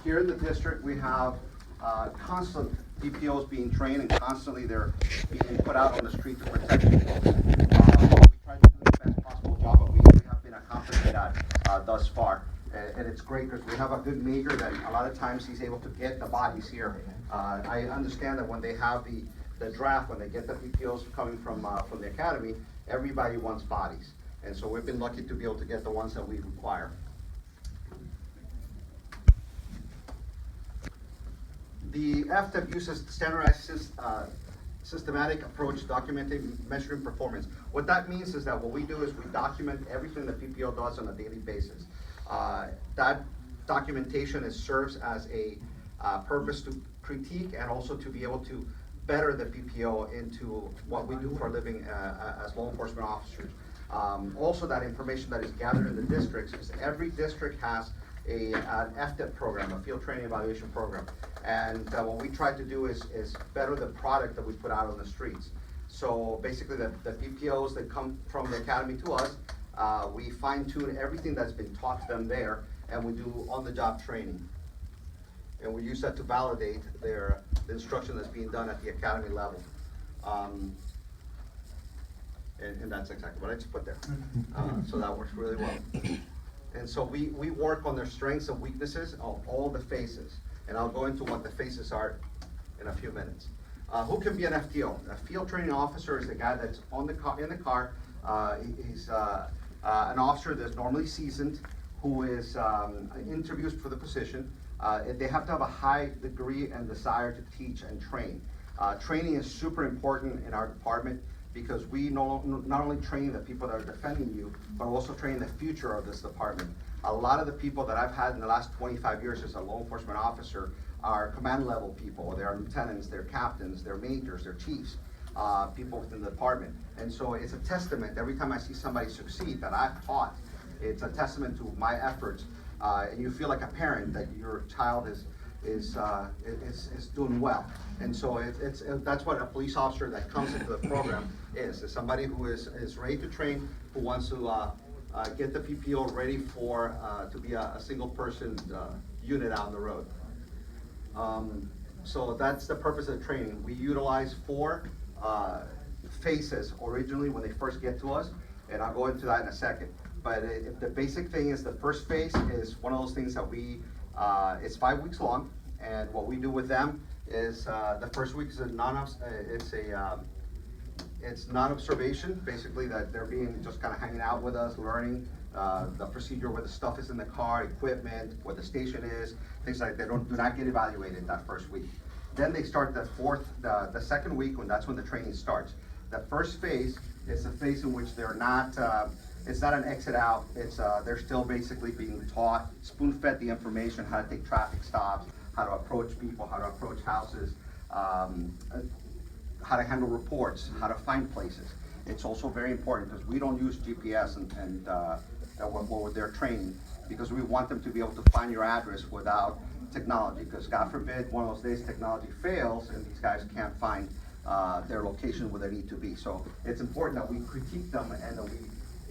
here in the district, we have constant DPOs being trained, and constantly they're being put out on the street to protect people. We try to do the best possible job, but we have been accomplishing that thus far. And it's great because we have a good major that a lot of times he's able to get the bodies here. I understand that when they have the draft, when they get the DPOs coming from the academy, everybody wants bodies. And so we've been lucky to be able to get the ones that we require. The FTO uses standardized systematic approach documenting measuring performance. What that means is that what we do is we document everything the PPO does on a daily basis. That documentation serves as a purpose to critique and also to be able to better the PPO into what we do for a living as law enforcement officers. Also, that information that is gathered in the districts, because every district has an FTO program, a field training evaluation program. And what we try to do is better the product that we put out on the streets. So basically the PPOs that come from the academy to us, we fine tune everything that's been taught to them there, and we do on-the-job training. And we use that to validate the instruction that's being done at the academy level. And that's exactly what I just put there. So that works really well. And so we work on their strengths and weaknesses of all the phases. And I'll go into what the phases are in a few minutes. Who can be an FTO? A field training officer is the guy that's in the car. He's an officer that's normally seasoned, who is interviews for the position. They have to have a high degree and desire to teach and train. Training is super important in our department because we not only train the people that are defending you, but also train the future of this department. A lot of the people that I've had in the last 25 years as a law enforcement officer are command level people. They are lieutenants, they're captains, they're majors, they're chiefs, people within the department. And so it's a testament every time I see somebody succeed that I've taught. It's a testament to my efforts. And you feel like a parent that your child is doing well. And so that's what a police officer that comes into the program is somebody who is ready to train, who wants to get the PPO ready for to be a single person unit out on the road. So that's the purpose of the training. We utilize 4 phases originally when they first get to us, and I'll go into that in a second. But the basic thing is the first phase is one of those things that it's 5 weeks long, and what we do with them is the first week is it's non-observation, basically that they're being just kind of hanging out with us, learning the procedure, where the stuff is in the car, equipment, where the station is, things like that. They do not get evaluated that first week. Then they start the second week, when that's when the training starts. The first phase is a phase in which they're not, it's not an exit out, they're still basically being taught, spoon-fed the information, how to take traffic stops, how to approach people, how to approach houses, how to handle reports, how to find places. It's also very important because we don't use GPS and when they're training, because we want them to be able to find your address without technology, because God forbid one of those days technology fails and these guys can't find their location where they need to be. So it's important that we critique them and that we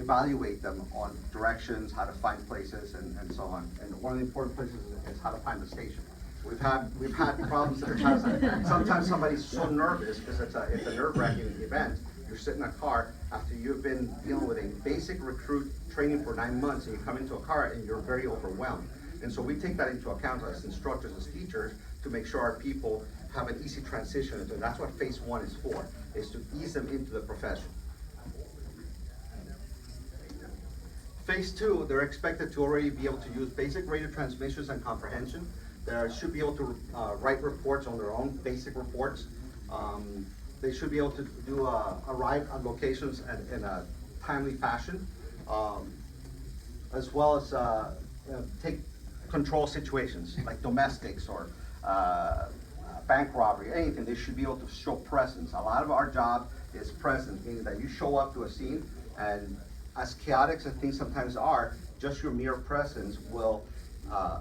evaluate them on directions, how to find places, and so on. And one of the important places is how to find the station. We've had problems that are sometimes somebody's so nervous because it's a nerve-wracking event. You're sitting in a car after you've been dealing with a basic recruit training for 9 months, and you come into a car and you're very overwhelmed. And so we take that into account as instructors, as teachers, to make sure our people have an easy transition into it. That's what phase 1 is for, is to ease them into the profession. Phase 2, they're expected to already be able to use basic radio transmissions and comprehension. They should be able to write reports on their own, basic reports. They should be able to arrive on locations in a timely fashion, as well as take control situations like domestics or bank robbery, anything. They should be able to show presence. A lot of our job is presence, meaning that you show up to a scene, and as chaotic as things sometimes are, just your mere presence will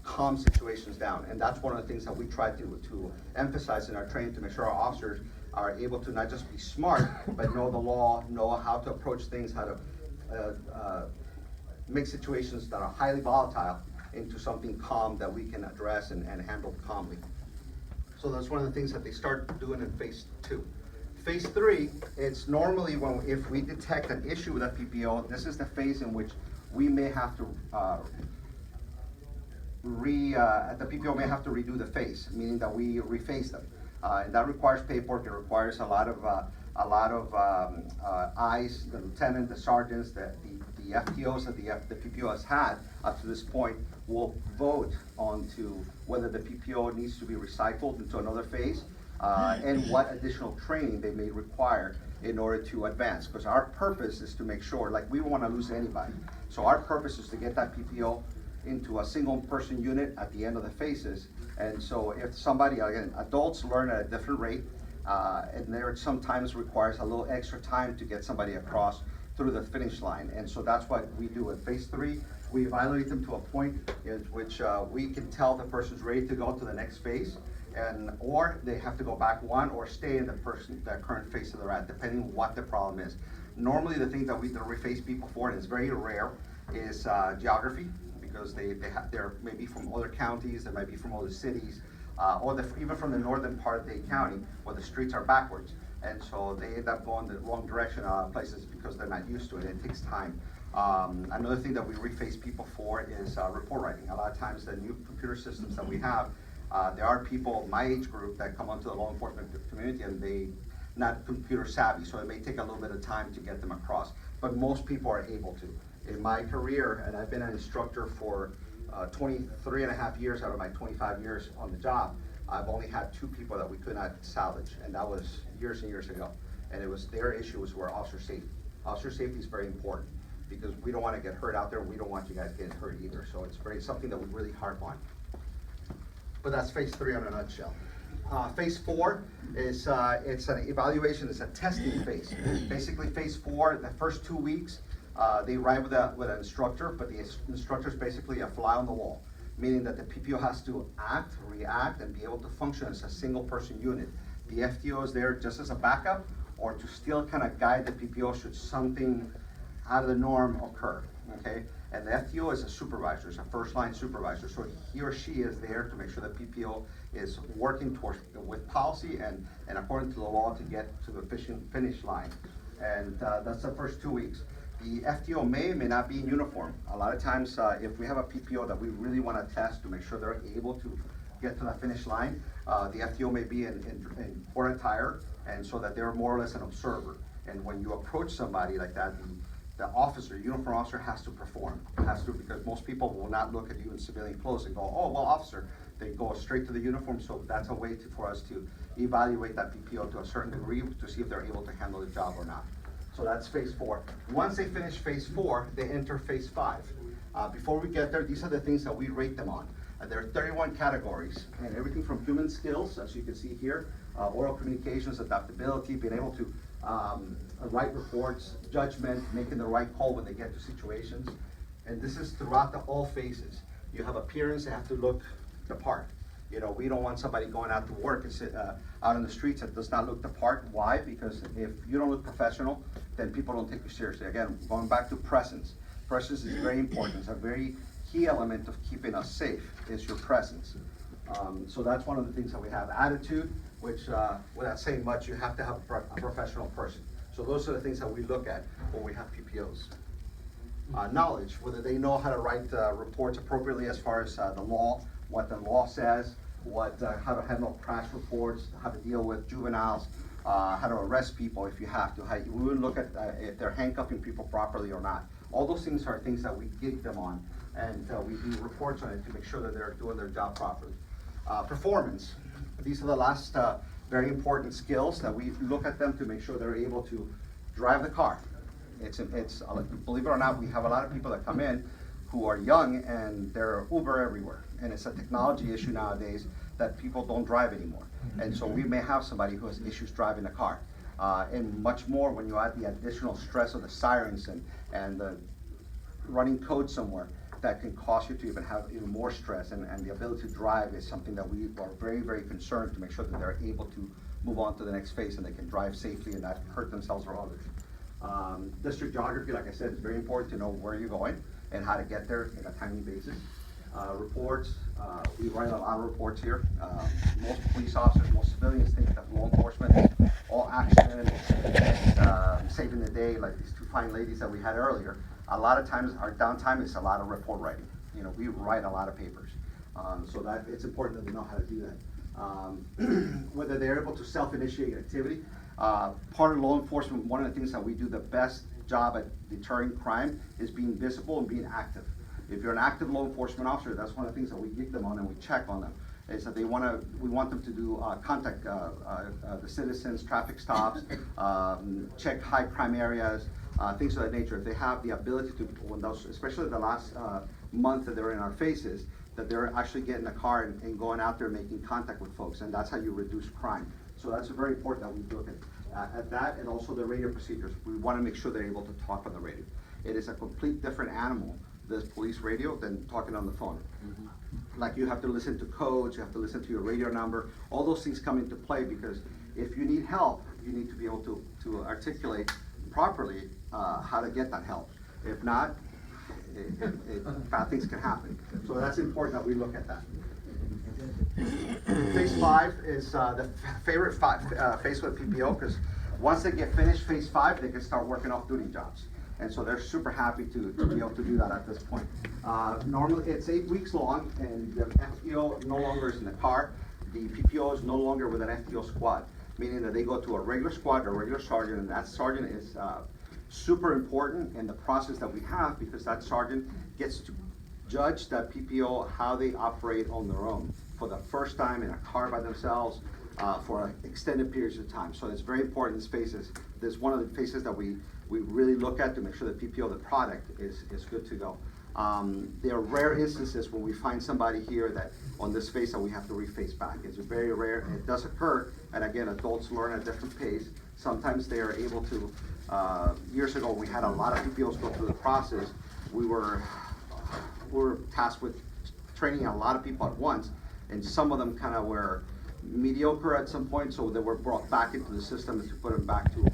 calm situations down. And that's one of the things that we try to emphasize in our training, to make sure our officers are able to not just be smart, but know the law, know how to approach things, how to make situations that are highly volatile into something calm that we can address and handle calmly. So that's one of the things that they start doing in phase 2. Phase 3, it's normally if we detect an issue with a PPO, this is the phase in which we may have to the PPO may have to redo the phase, meaning that we rephase them. And that requires paperwork. It requires a lot of eyes, the lieutenant, the sergeants, the FTOs that the PPO has had up to this point will vote on to whether the PPO needs to be recycled into another phase and what additional training they may require in order to advance. Because our purpose is to make sure, like, we don't want to lose anybody. So our purpose is to get that PPO into a single person unit at the end of the phases. And so if somebody, again, adults learn at a different rate, and there sometimes requires a little extra time to get somebody across through the finish line. And so that's what we do at phase 3. We evaluate them to a point in which we can tell the person's ready to go to the next phase, or they have to go back one or stay in the current phase that they're at, depending on what the problem is. Normally the thing that we rephase people for, and it's very rare, is geography, because they're maybe from other counties, they might be from other cities, or even from the northern part of Dade County, where the streets are backwards. And so they end up going the wrong direction places because they're not used to it. It takes time. Another thing that we rephase people for is report writing. A lot of times the new computer systems that we have, there are people my age group that come onto the law enforcement community and they not computer savvy, so it may take a little bit of time to get them across. But most people are able to. In my career, and I've been an instructor for 23 and a half years out of my 25 years on the job, I've only had 2 people that we could not salvage, and that was years and years ago. And it was their issues were officer safety. Officer safety is very important because we don't want to get hurt out there. We don't want you guys getting hurt either. So it's something that we really harp on. But that's phase 3 in a nutshell. Phase 4 is it's an evaluation. It's a testing phase. Basically, phase 4, the first 2 weeks, they ride with an instructor, but the instructor is basically a fly on the wall, meaning that the PPO has to act, react, and be able to function as a single person unit. The FTO is there just as a backup or to still kind of guide the PPO should something out of the norm occur, okay? And the FTO is a supervisor, it's a first line supervisor. So he or she is there to make sure the PPO is working with policy and according to the law to get to the efficient finish line. And that's the first 2 weeks. The FTO may not be in uniform. A lot of times, if we have a PPO that we really want to test to make sure they're able to get to the finish line, the FTO may be in court attire, and so that they're more or less an observer. And when you approach somebody like that, the officer, uniform officer, has to perform. Because most people will not look at you in civilian clothes and go, "Oh, well, officer." They go straight to the uniform, so that's a way for us to evaluate that PPO to a certain degree to see if they're able to handle the job or not. So that's phase 4. Once they finish phase 4, they enter phase 5. Before we get there, these are the things that we rate them on. There are 31 categories, and everything from human skills, as you can see here, oral communications, adaptability, being able to write reports, judgment, making the right call when they get to situations. And this is throughout all phases. You have appearance, they have to look the part. You know, we don't want somebody going out to work and sit out in the streets that does not look the part. Why? Because if you don't look professional, then people don't take you seriously. Again, going back to presence. Presence is very important. It's a very key element of keeping us safe is your presence. So that's one of the things that we have. Attitude, which without saying much, you have to have a professional person. So those are the things that we look at when we have PPOs. Knowledge, whether they know how to write reports appropriately as far as the law, what the law says, how to handle crash reports, how to deal with juveniles, how to arrest people if you have to. We would look at if they're handcuffing people properly or not. All those things are things that we gig them on, and we do reports on it to make sure that they're doing their job properly. Performance. These are the last very important skills that we look at them to make sure they're able to drive the car. It's believe it or not, we have a lot of people that come in who are young and they're Uber everywhere. And it's a technology issue nowadays that people don't drive anymore. And so we may have somebody who has issues driving a car. And much more when you add the additional stress of the sirens and the running code somewhere that can cause you to even have even more stress. And the ability to drive is something that we are very, very concerned to make sure that they're able to move on to the next phase and they can drive safely and not hurt themselves or others. District geography, like I said, is very important to know where you're going and how to get there on a timely basis. reports, we write a lot of reports here. Most police officers, most civilians think that law enforcement is all action and saving the day, like these two fine ladies that we had earlier. A lot of times our downtime is a lot of report writing. You know, we write a lot of papers. So that it's important that they know how to do that. Whether they're able to self-initiate activity. Part of law enforcement, one of the things that we do the best job at deterring crime is being visible and being active. If you're an active law enforcement officer, that's one of the things that we get them on and we check on them. Is that we want them to do contact the citizens, traffic stops, check high crime areas, things of that nature. If they have the ability to, when those, especially the last month that they're in our faces, that they're actually getting a car and going out there making contact with folks, and that's how you reduce crime. So that's very important that we look at that, and also the radio procedures. We want to make sure they're able to talk on the radio. It is a complete different animal, this police radio, than talking on the phone. Like you have to listen to codes, you have to listen to your radio number, all those things come into play, because if you need help, you need to be able to articulate properly how to get that help. If not, bad things can happen. So that's important that we look at that. Phase 5 is the favorite phase with PPO, because once they get finished phase 5, they can start working off-duty jobs. And so they're super happy to be able to do that at this point. Normally it's 8 weeks long, and the FTO no longer is in the car. The PPO is no longer with an FTO squad, meaning that they go to a regular squad, a regular sergeant, and that sergeant is super important in the process that we have, because that sergeant gets to judge that PPO how they operate on their own for the first time in a car by themselves for extended periods of time. So it's very important, these phases. This is one of the phases that we really look at to make sure that PPO, the product, is good to go. There are rare instances when we find somebody here that on this phase that we have to rephase back. It's very rare, and it does occur, and again, adults learn at a different pace. Sometimes they are able to, years ago we had a lot of PPOs go through the process. We were tasked with training a lot of people at once, and some of them kind of were mediocre at some point, so they were brought back into the system to put them back to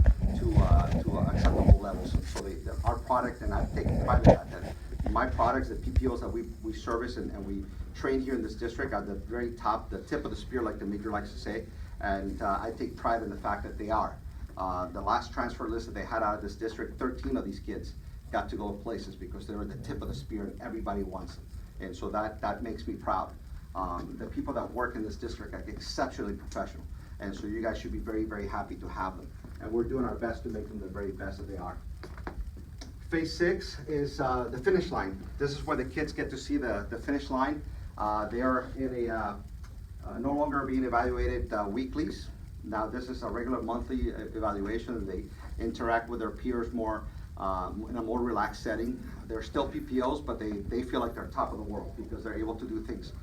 acceptable levels. So our product, and I've taken pride in that my products, the PPOs that we service and we train here in this district, are the very top, the tip of the spear, like the Major likes to say, and I take pride in the fact that they are. The last transfer list that they had out of this district, 13 of these kids got to go places because they were the tip of the spear and everybody wants them. And so that makes me proud. The people that work in this district are exceptionally professional. And so you guys should be very, very happy to have them. And we're doing our best to make them the very best that they are. Phase 6 is the finish line. This is where the kids get to see the finish line. They are in no longer being evaluated weeklies. Now this is a regular monthly evaluation. They interact with their peers more in a more relaxed setting. They're still PPOs, but they feel like they're top of the world because they're able to do things.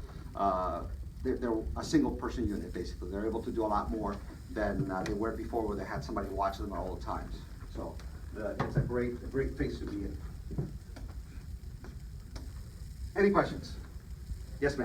They're a single person unit, basically. They're able to do a lot more than they were before, where they had somebody watch them at all times. So it's a great phase to be in. Any questions? Yes, ma'am.